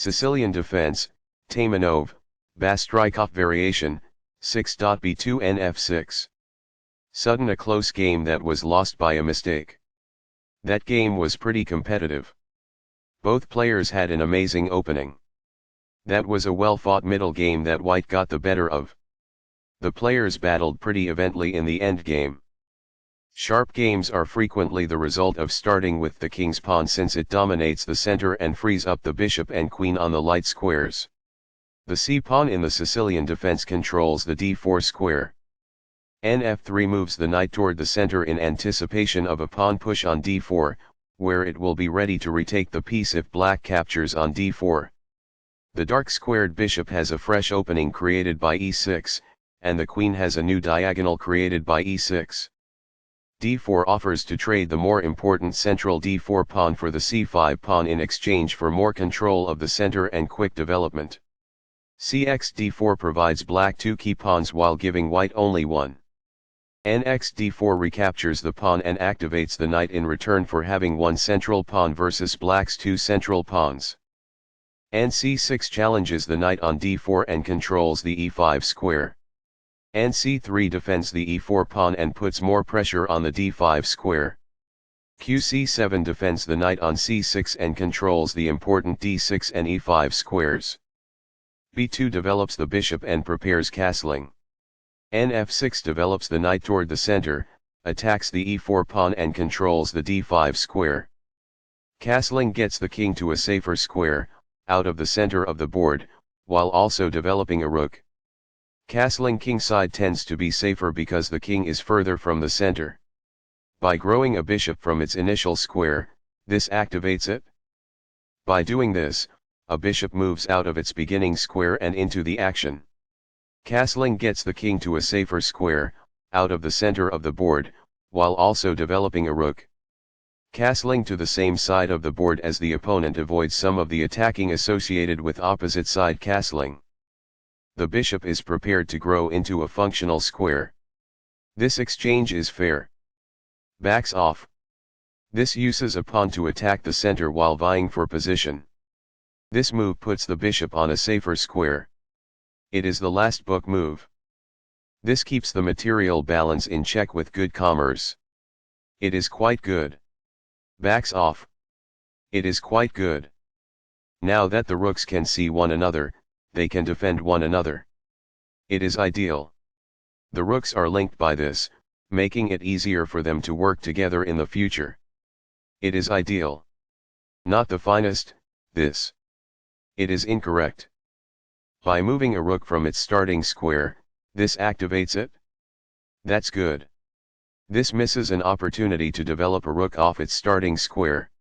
Sicilian defense, Taimanov, Bastrikov variation, 6.Be2 Nf6. Sudden a close game that was lost by a mistake. That game was pretty competitive. Both players had an amazing opening. That was a well-fought middle game that White got the better of. The players battled pretty evenly in the endgame. Sharp games are frequently the result of starting with the king's pawn since it dominates the center and frees up the bishop and queen on the light squares. The c-pawn in the Sicilian defense controls the d4 square. Nf3 moves the knight toward the center in anticipation of a pawn push on d4, where it will be ready to retake the piece if black captures on d4. The dark squared bishop has a fresh opening created by e6, and the queen has a new diagonal created by e6. d4 offers to trade the more important central d4 pawn for the c5 pawn in exchange for more control of the center and quick development. Cx d4 provides black two key pawns while giving white only one. Nx d4 recaptures the pawn and activates the knight in return for having one central pawn versus black's two central pawns. Nc6 challenges the knight on d4 and controls the e5 square. Nc3 defends the e4 pawn and puts more pressure on the d5 square. Qc7 defends the knight on c6 and controls the important d6 and e5 squares. b2 develops the bishop and prepares castling. Nf6 develops the knight toward the center, attacks the e4 pawn and controls the d5 square. Castling gets the king to a safer square, out of the center of the board, while also developing a rook. Castling kingside tends to be safer because the king is further from the center. By growing a bishop from its initial square, this activates it. By doing this, a bishop moves out of its beginning square and into the action. Castling gets the king to a safer square, out of the center of the board, while also developing a rook. Castling to the same side of the board as the opponent avoids some of the attacking associated with opposite side castling. The bishop is prepared to grow into a functional square. This exchange is fair. Backs off. This uses a pawn to attack the center while vying for position. This move puts the bishop on a safer square. It is the last book move. This keeps the material balance in check with good commerce. It is quite good. Backs off. It is quite good. Now that the rooks can see one another, they can defend one another. It is ideal. The rooks are linked by this, making it easier for them to work together in the future. It is ideal. Not the finest, this. It is incorrect. By moving a rook from its starting square, this activates it. That's good. This misses an opportunity to develop a rook off its starting square.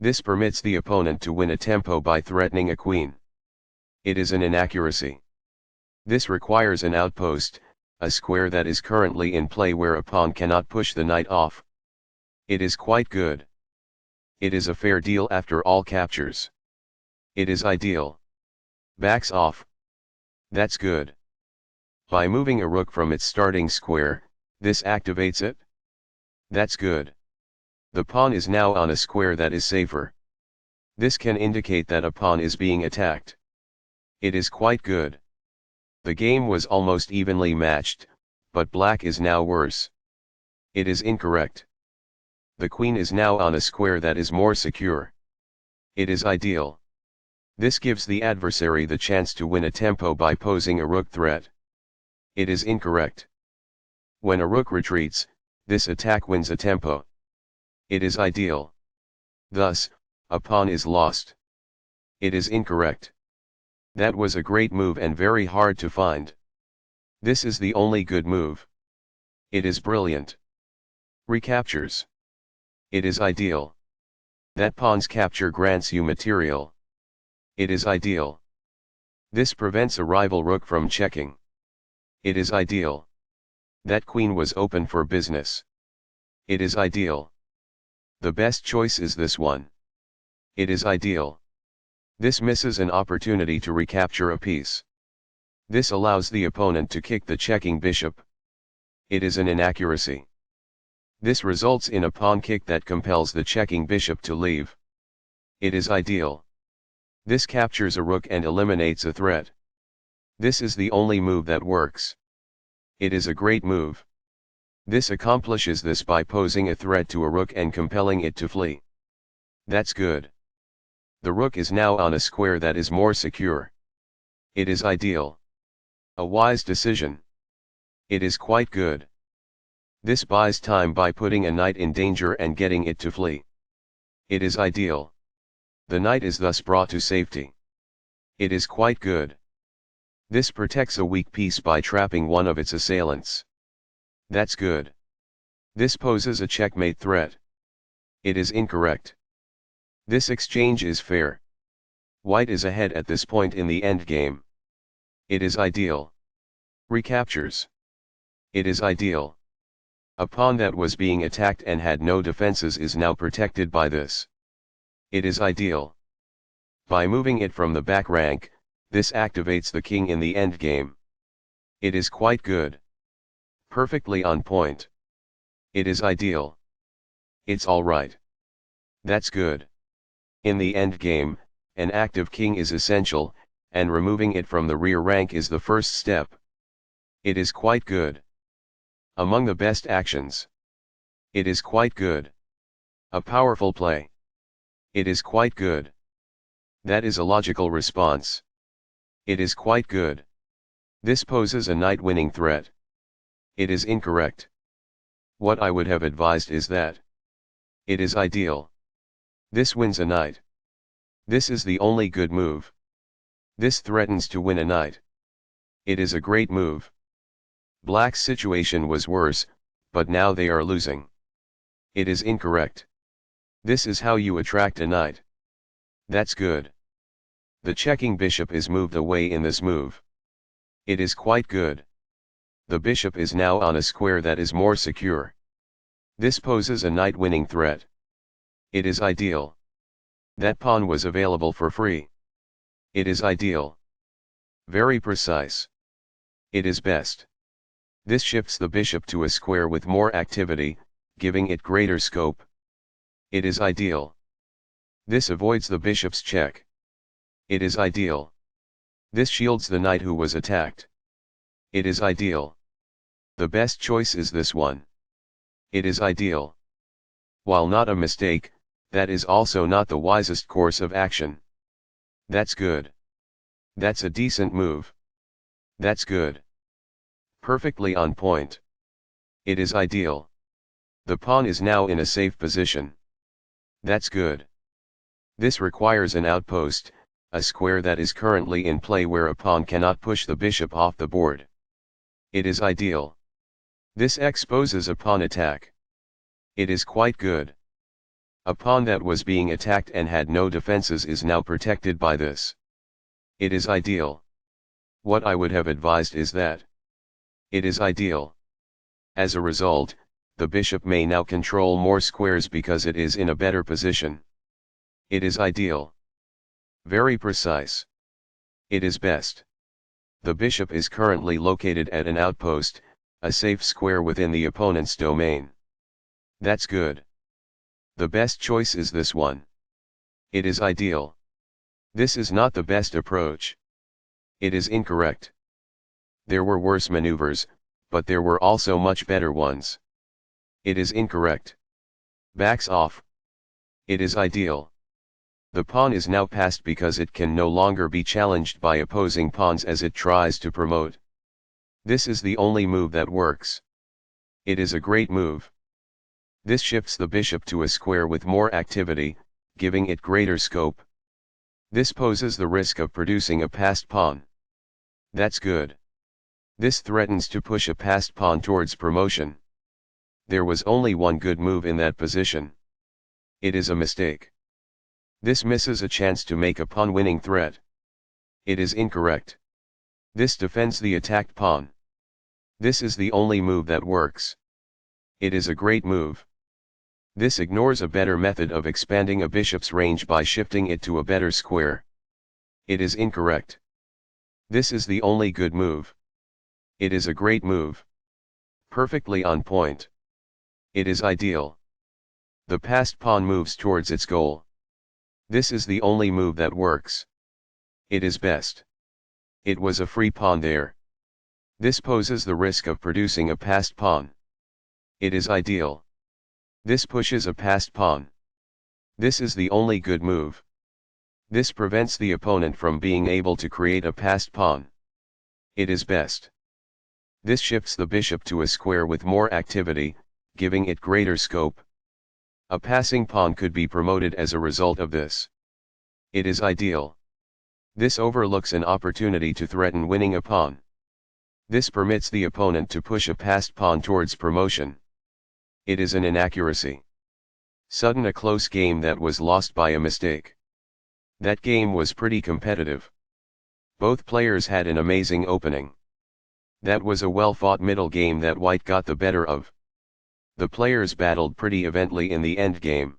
This permits the opponent to win a tempo by threatening a queen. It is an inaccuracy. This requires an outpost, a square that is currently in play where a pawn cannot push the knight off. It is quite good. It is a fair deal after all captures. It is ideal. Backs off. That's good. By moving a rook from its starting square, this activates it. That's good. The pawn is now on a square that is safer. This can indicate that a pawn is being attacked. It is quite good. The game was almost evenly matched, but black is now worse. It is incorrect. The queen is now on a square that is more secure. It is ideal. This gives the adversary the chance to win a tempo by posing a rook threat. It is incorrect. When a rook retreats, this attack wins a tempo. It is ideal. Thus, a pawn is lost. It is incorrect. That was a great move and very hard to find. This is the only good move. It is brilliant. Recaptures. It is ideal. That pawn's capture grants you material. It is ideal. This prevents a rival rook from checking. It is ideal. That queen was open for business. It is ideal. The best choice is this one. It is ideal. This misses an opportunity to recapture a piece. This allows the opponent to kick the checking bishop. It is an inaccuracy. This results in a pawn kick that compels the checking bishop to leave. It is ideal. This captures a rook and eliminates a threat. This is the only move that works. It is a great move. This accomplishes this by posing a threat to a rook and compelling it to flee. That's good. The rook is now on a square that is more secure. It is ideal. A wise decision. It is quite good. This buys time by putting a knight in danger and getting it to flee. It is ideal. The knight is thus brought to safety. It is quite good. This protects a weak piece by trapping one of its assailants. That's good. This poses a checkmate threat. It is incorrect. This exchange is fair. White is ahead at this point in the endgame. It is ideal. Recaptures. It is ideal. A pawn that was being attacked and had no defenses is now protected by this. It is ideal. By moving it from the back rank, this activates the king in the endgame. It is quite good. Perfectly on point. It is ideal. It's alright. That's good. In the endgame, an active king is essential, and removing it from the rear rank is the first step. It is quite good. Among the best actions. It is quite good. A powerful play. It is quite good. That is a logical response. It is quite good. This poses a knight-winning threat. It is incorrect. What I would have advised is that. It is ideal. This wins a knight. This is the only good move. This threatens to win a knight. It is a great move. Black's situation was worse, but now they are losing. It is incorrect. This is how you attract a knight. That's good. The checking bishop is moved away in this move. It is quite good. The bishop is now on a square that is more secure. This poses a knight-winning threat. It is ideal. That pawn was available for free. It is ideal. Very precise. It is best. This shifts the bishop to a square with more activity, giving it greater scope. It is ideal. This avoids the bishop's check. It is ideal. This shields the knight who was attacked. It is ideal. The best choice is this one. It is ideal. While not a mistake, that is also not the wisest course of action. That's good. That's a decent move. That's good. Perfectly on point. It is ideal. The pawn is now in a safe position. That's good. This requires an outpost, a square that is currently in play where a pawn cannot push the bishop off the board. It is ideal. This exposes a pawn attack. It is quite good. A pawn that was being attacked and had no defenses is now protected by this. It is ideal. What I would have advised is that. It is ideal. As a result, the bishop may now control more squares because it is in a better position. It is ideal. Very precise. It is best. The bishop is currently located at an outpost, a safe square within the opponent's domain. That's good. The best choice is this one. It is ideal. This is not the best approach. It is incorrect. There were worse maneuvers, but there were also much better ones. It is incorrect. Backs off. It is ideal. The pawn is now passed because it can no longer be challenged by opposing pawns as it tries to promote. This is the only move that works. It is a great move. This shifts the bishop to a square with more activity, giving it greater scope. This poses the risk of producing a passed pawn. That's good. This threatens to push a passed pawn towards promotion. There was only one good move in that position. It is a mistake. This misses a chance to make a pawn-winning threat. It is incorrect. This defends the attacked pawn. This is the only move that works. It is a great move. This ignores a better method of expanding a bishop's range by shifting it to a better square. It is incorrect. This is the only good move. It is a great move. Perfectly on point. It is ideal. The passed pawn moves towards its goal. This is the only move that works. It is best. It was a free pawn there. This poses the risk of producing a passed pawn. It is ideal. This pushes a passed pawn. This is the only good move. This prevents the opponent from being able to create a passed pawn. It is best. This shifts the bishop to a square with more activity, giving it greater scope. A passing pawn could be promoted as a result of this. It is ideal. This overlooks an opportunity to threaten winning a pawn. This permits the opponent to push a passed pawn towards promotion. It is an inaccuracy. Sudden a close game that was lost by a mistake. That game was pretty competitive. Both players had an amazing opening. That was a well-fought middle game that White got the better of. The players battled pretty evenly in the endgame.